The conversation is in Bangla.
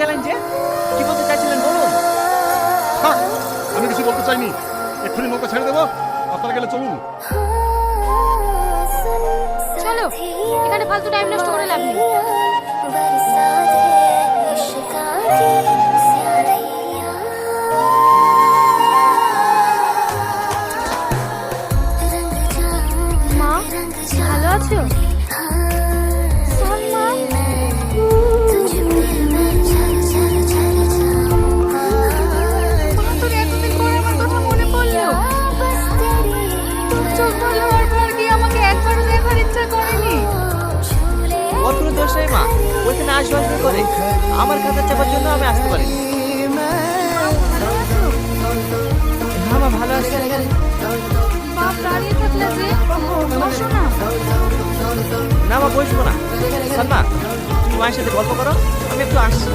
গেলেন যে? কি বলতে চাইছিলেন বলুন। থাক, আমি কিছু বলতে চাইনি। এক্ষুনি নৌকা ছেড়ে দেবো, আপনারা গেলে চলুন। চলো, এখানে ফালতু টাইম নষ্ট করে লাভ নেই। মা, ভালো আছো? সালমা, মা, তোর এতদিন পরে আমার কথা মনে পড়লো। তোর চোখ ভালো হওয়ার পর কি আমাকে একবারও দেখার ইচ্ছা করেনি? ওর কোনো দোষ নেই মা, ওইখানে আসবে করে আমার খাতা চাপার জন্য আমি আসতে পারিনি। হ্যাঁ মা, ভালো আছে। বাপ দাঁড়িয়ে থাকলে যে, বসো না। না মা, বসবো না। সালমা, তুমি মায়ের সাথে গল্প করো, আমি একটু আসছি।